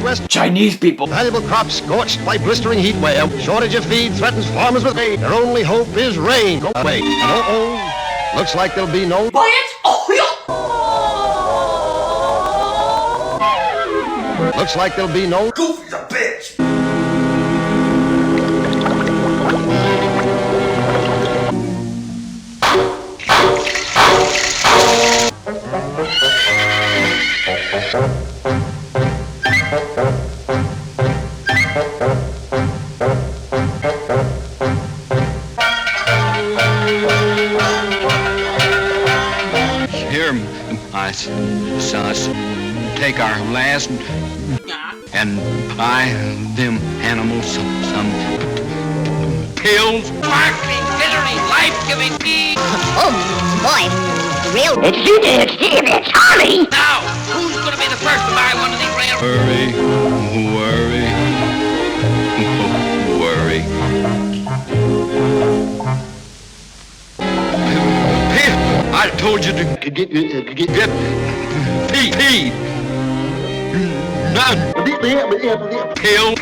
West. Chinese people. Valuable crops scorched by blistering heat wave. Shortage of feed threatens farmers with aid. Their only hope is rain. Go away. And looks like there'll be no... Looks like there'll be no... Goofy's a bitch! Here, my sons, take our last and buy them animals some pills. Sparkling, glittering, life-giving tea. Oh, boy, real. It's Charlie. Now, who's going to be the first to buy one of these rare... Worry, worry, worry. I told you to get pee. None. Pills.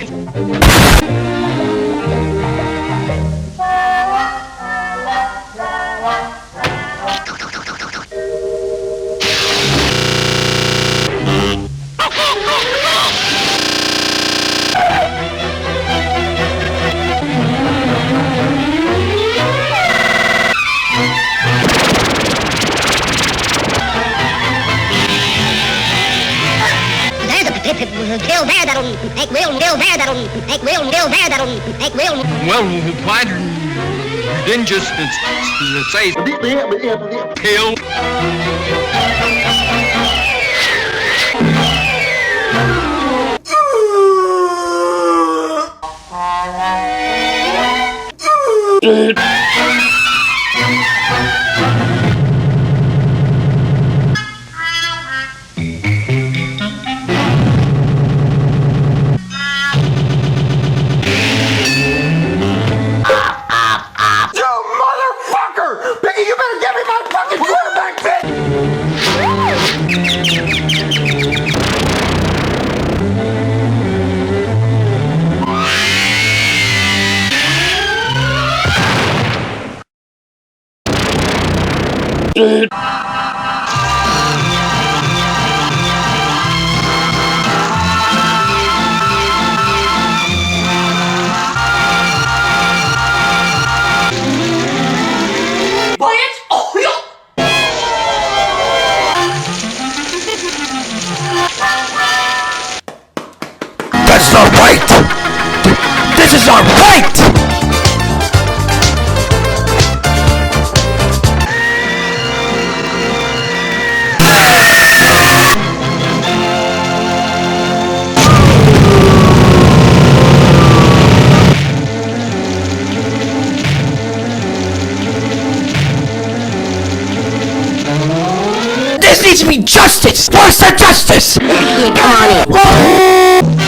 Kill there that'll make real, kill there that'll make real, kill there that'll make real. Well, why didn't just say pill? That's our right! This is our right! This needs to be justice! Where's the justice? Come on in.